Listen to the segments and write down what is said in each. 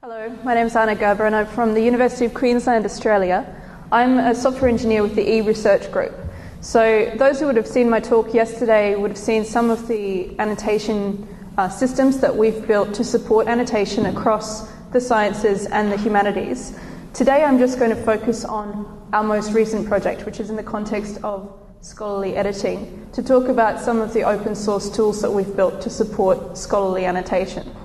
Hello, my name is Gerber and I'm from the University of Queensland, Australia. I'm a software engineer with the e-research group. So those who would have seen my talk yesterday would have seen some of the annotation systems that we've built to support annotation across the sciences and the humanities. Today I'm just going to focus on our most recent project, which is in the context of scholarly editing, to talk about some of the open source tools that we've built to support scholarly annotation.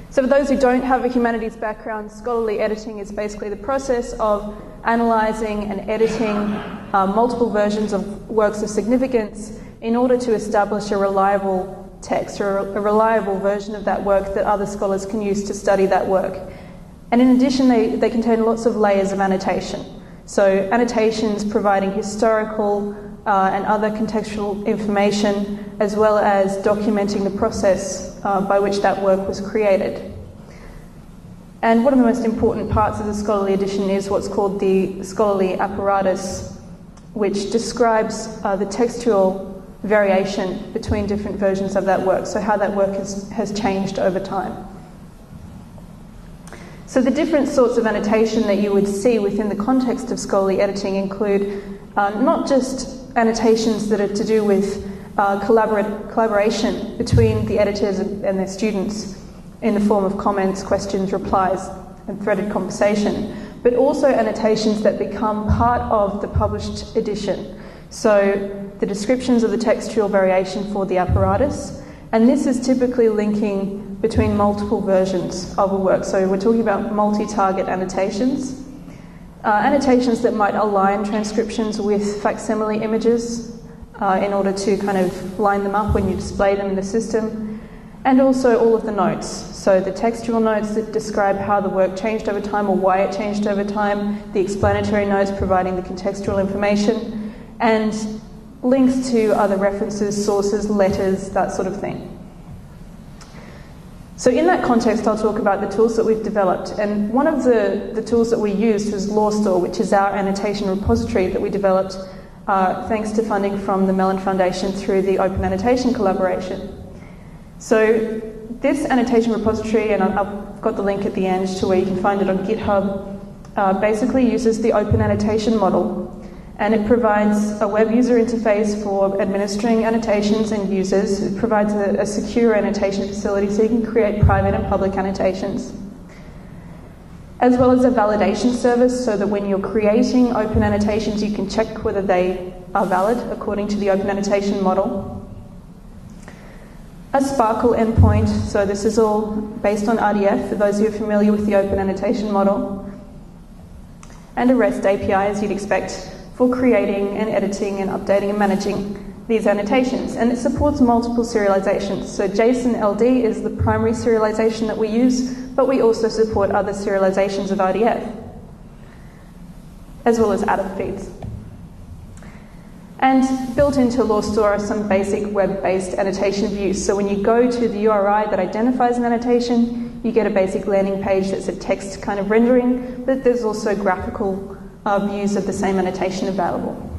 So for those who don't have a humanities background, scholarly editing is basically the process of analysing and editing multiple versions of works of significance in order to establish a reliable text or a reliable version of that work that other scholars can use to study that work. And in addition, they contain lots of layers of annotation. So annotations providing historical and other contextual information, as well as documenting the process by which that work was created. And one of the most important parts of the scholarly edition is what's called the scholarly apparatus, which describes the textual variation between different versions of that work, so how that work has changed over time. So the different sorts of annotation that you would see within the context of scholarly editing include not just annotations that are to do with collaboration between the editors and their students in the form of comments, questions, replies, and threaded conversation, but also annotations that become part of the published edition. So the descriptions of the textual variation for the apparatus, and this is typically linking between multiple versions of a work. So we're talking about multi-target annotations. Annotations that might align transcriptions with facsimile images in order to kind of line them up when you display them in the system. And also all of the notes. So the textual notes that describe how the work changed over time or why it changed over time, the explanatory notes providing the contextual information, and links to other references, sources, letters, that sort of thing. So in that context, I'll talk about the tools that we've developed. And one of the tools that we used was LawStore, which is our annotation repository that we developed thanks to funding from the Mellon Foundation through the Open Annotation Collaboration. So this annotation repository, and I've got the link at the end to where you can find it on GitHub, basically uses the open annotation model. And it provides a web user interface for administering annotations and users. It provides a secure annotation facility so you can create private and public annotations. As well as a validation service so that when you're creating open annotations, you can check whether they are valid according to the open annotation model. A SPARQL endpoint, so this is all based on RDF for those who are familiar with the open annotation model. And a REST API, as you'd expect, for creating and editing and updating and managing these annotations. And it supports multiple serializations. So JSON LD is the primary serialization that we use, but we also support other serializations of RDF, as well as atom feeds. And built into LawStore are some basic web-based annotation views. So when you go to the URI that identifies an annotation, you get a basic landing page that's a text kind of rendering, but there's also graphical views of the same annotation available.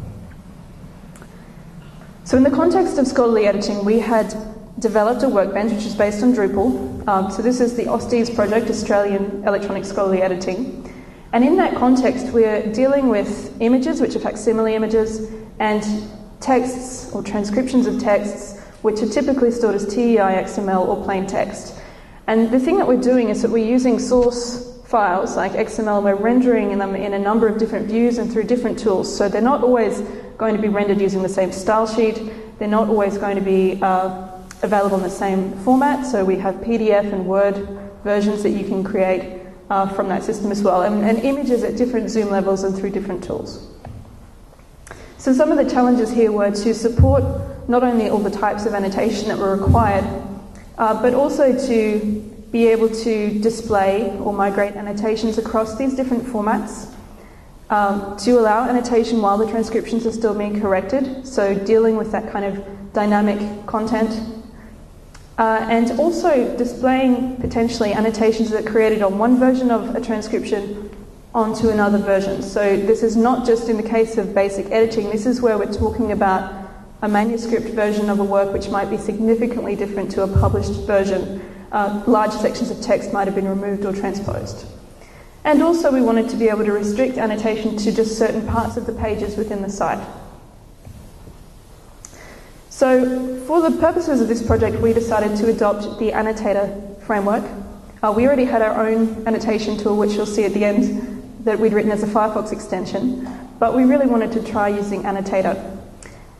So in the context of scholarly editing, we had developed a workbench which is based on Drupal. So this is the AUSTES project, Australian Electronic Scholarly Editing. And in that context, we're dealing with images, which are facsimile images, and texts or transcriptions of texts, which are typically stored as TEI, XML, or plain text. And the thing that we're doing is that we're using source files like XML, and we're rendering them in a number of different views and through different tools. So they're not always going to be rendered using the same style sheet. They're not always going to be available in the same format. So we have PDF and Word versions that you can create from that system as well, and images at different zoom levels and through different tools. So some of the challenges here were to support not only all the types of annotation that were required, but also to be able to display or migrate annotations across these different formats, to allow annotation while the transcriptions are still being corrected, so dealing with that kind of dynamic content, and also displaying potentially annotations that are created on one version of a transcription onto another version. So this is not just in the case of basic editing, this is where we're talking about a manuscript version of a work which might be significantly different to a published version large sections of text might have been removed or transposed. And also we wanted to be able to restrict annotation to just certain parts of the pages within the site. So for the purposes of this project, we decided to adopt the Annotator framework. We already had our own annotation tool, which you'll see at the end, that we'd written as a Firefox extension, but we really wanted to try using Annotator.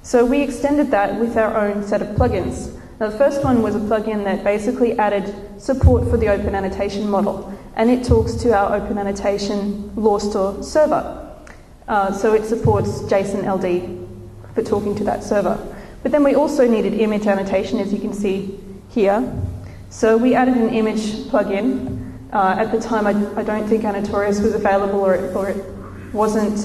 So we extended that with our own set of plugins. Now the first one was a plugin that basically added support for the Open Annotation model, and it talks to our Open Annotation law store server. So it supports JSON LD for talking to that server. But then we also needed image annotation, as you can see here. So we added an image plugin. At the time, I don't think Annotatorius was available, or it wasn't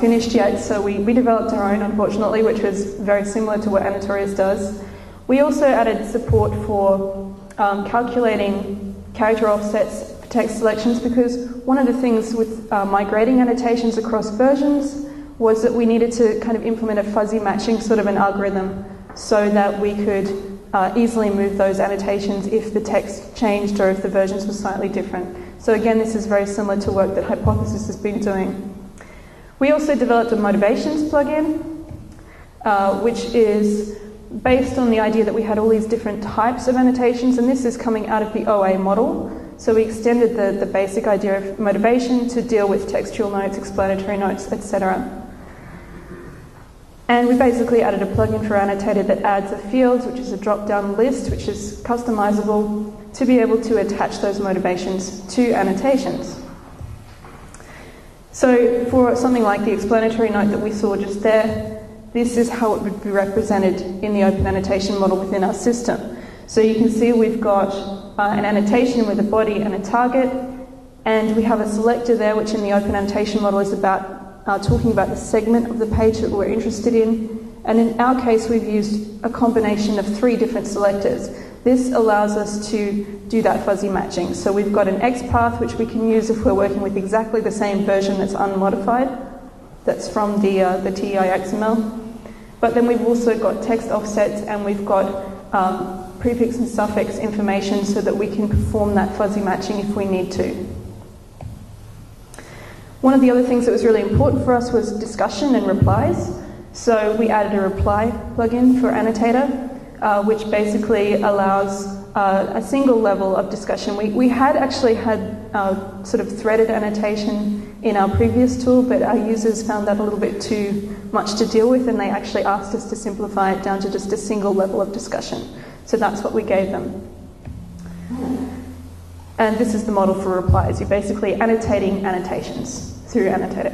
finished yet, so we developed our own, unfortunately, which was very similar to what Annotatorius does. We also added support for calculating character offsets for text selections, because one of the things with migrating annotations across versions was that we needed to kind of implement a fuzzy matching sort of an algorithm so that we could easily move those annotations if the text changed or if the versions were slightly different. So again, this is very similar to work that Hypothesis has been doing. We also developed a motivations plugin, which is based on the idea that we had all these different types of annotations, and this is coming out of the OA model. So we extended the basic idea of motivation to deal with textual notes, explanatory notes, etc. And we basically added a plugin for Annotator that adds a field, which is a drop-down list, which is customizable to be able to attach those motivations to annotations. So for something like the explanatory note that we saw just there, this is how it would be represented in the Open Annotation model within our system. So you can see we've got an annotation with a body and a target, and we have a selector there, which in the Open Annotation model is about talking about the segment of the page that we're interested in. And in our case, we've used a combination of 3 different selectors. This allows us to do that fuzzy matching. So we've got an XPath, which we can use if we're working with exactly the same version that's unmodified. That's from the TEI XML. But then we've also got text offsets, and we've got prefix and suffix information so that we can perform that fuzzy matching if we need to. One of the other things that was really important for us was discussion and replies. So we added a reply plugin for Annotator, which basically allows a single level of discussion. We had actually had sort of threaded annotation in our previous tool, but our users found that a little bit too much to deal with, and they actually asked us to simplify it down to just a single level of discussion. So that's what we gave them. And this is the model for replies. You're basically annotating annotations through Annotator.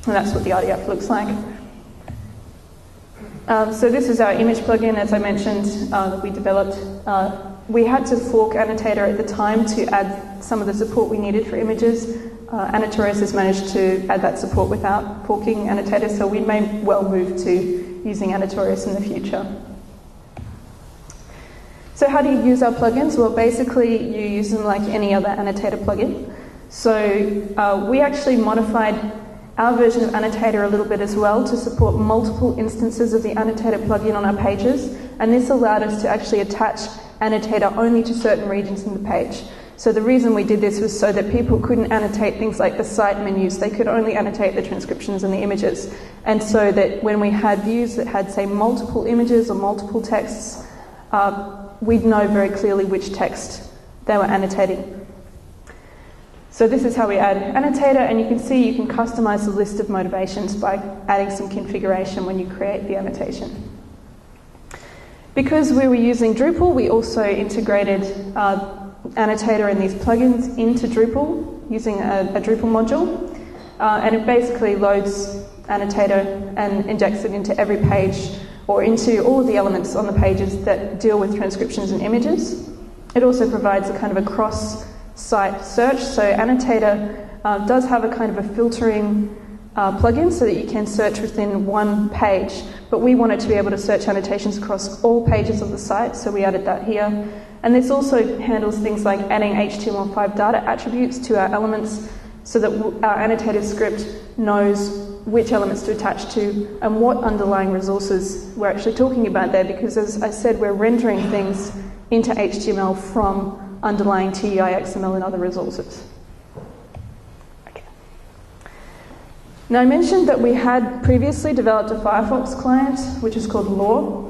And that's what the RDF looks like. So this is our image plugin, as I mentioned, that we developed. We had to fork Annotator at the time to add some of the support we needed for images. Annotatorius has managed to add that support without forking Annotator, so we may well move to using Annotatorius in the future. So how do you use our plugins? Well, basically you use them like any other Annotator plugin. So we actually modified our version of Annotator a little bit as well to support multiple instances of the Annotator plugin on our pages, and this allowed us to actually attach Annotator only to certain regions in the page. So the reason we did this was so that people couldn't annotate things like the site menus, they could only annotate the transcriptions and the images. And so that when we had views that had, say, multiple images or multiple texts, we'd know very clearly which text they were annotating. So this is how we add Annotator, and you can see you can customize the list of motivations by adding some configuration when you create the annotation. Because we were using Drupal, we also integrated Annotator and these plugins into Drupal using a Drupal module, and it basically loads Annotator and injects it into every page or into all of the elements on the pages that deal with transcriptions and images. It also provides a kind of a cross-site search, so Annotator does have a kind of a filtering plugin so that you can search within one page, but we wanted to be able to search annotations across all pages of the site, so we added that here. And this also handles things like adding HTML5 data attributes to our elements so that our Annotator script knows which elements to attach to and what underlying resources we're actually talking about there, because as I said, we're rendering things into HTML from underlying TEI, XML and other resources. Okay. Now I mentioned that we had previously developed a Firefox client which is called Law,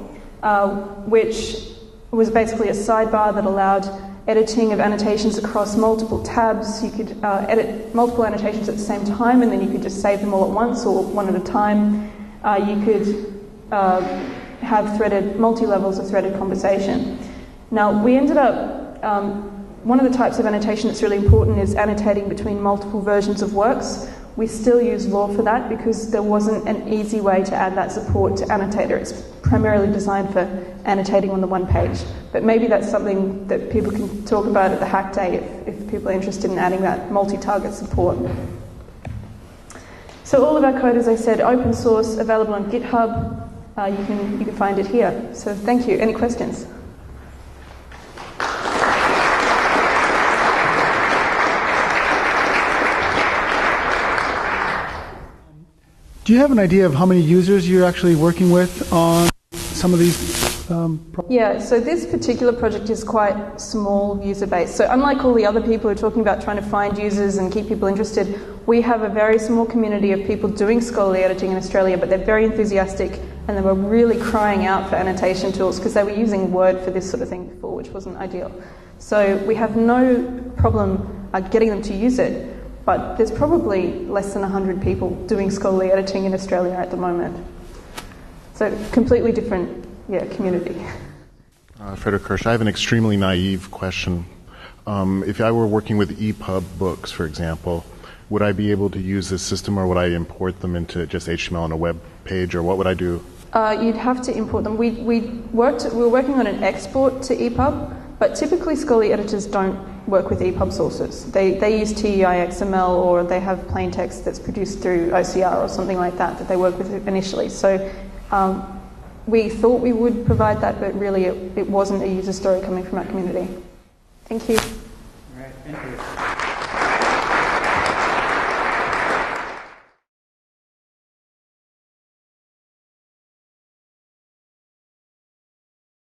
which was basically a sidebar that allowed editing of annotations across multiple tabs. You could edit multiple annotations at the same time, and then you could just save them all at once or one at a time. You could have threaded, multi-levels of threaded conversation. Now, we ended up, one of the types of annotation that's really important is annotating between multiple versions of works. We still use Law for that because there wasn't an easy way to add that support to Annotator. It's primarily designed for annotating on the one page. But maybe that's something that people can talk about at the Hack Day if people are interested in adding that multi-target support. So all of our code, as I said, open source, available on GitHub. You can find it here. So thank you. Any questions? Do you have an idea of how many users you're actually working with on some of these projects? Yeah, so this particular project is quite small user base. So unlike all the other people who are talking about trying to find users and keep people interested, we have a very small community of people doing scholarly editing in Australia, but they're very enthusiastic and they were really crying out for annotation tools because they were using Word for this sort of thing before, which wasn't ideal. So we have no problem getting them to use it. But there's probably less than 100 people doing scholarly editing in Australia at the moment. So completely different, community. Frederick Kirsch, I have an extremely naive question. If I were working with EPUB books, for example, would I be able to use this system, or would I import them into just HTML on a web page, or what would I do? You'd have to import them. We were working on an export to EPUB, but typically scholarly editors don't work with EPUB sources. They use TEI XML, or they have plain text that's produced through OCR or something like that they work with initially. So we thought we would provide that, but really it wasn't a user story coming from our community. Thank you. All right, thank you.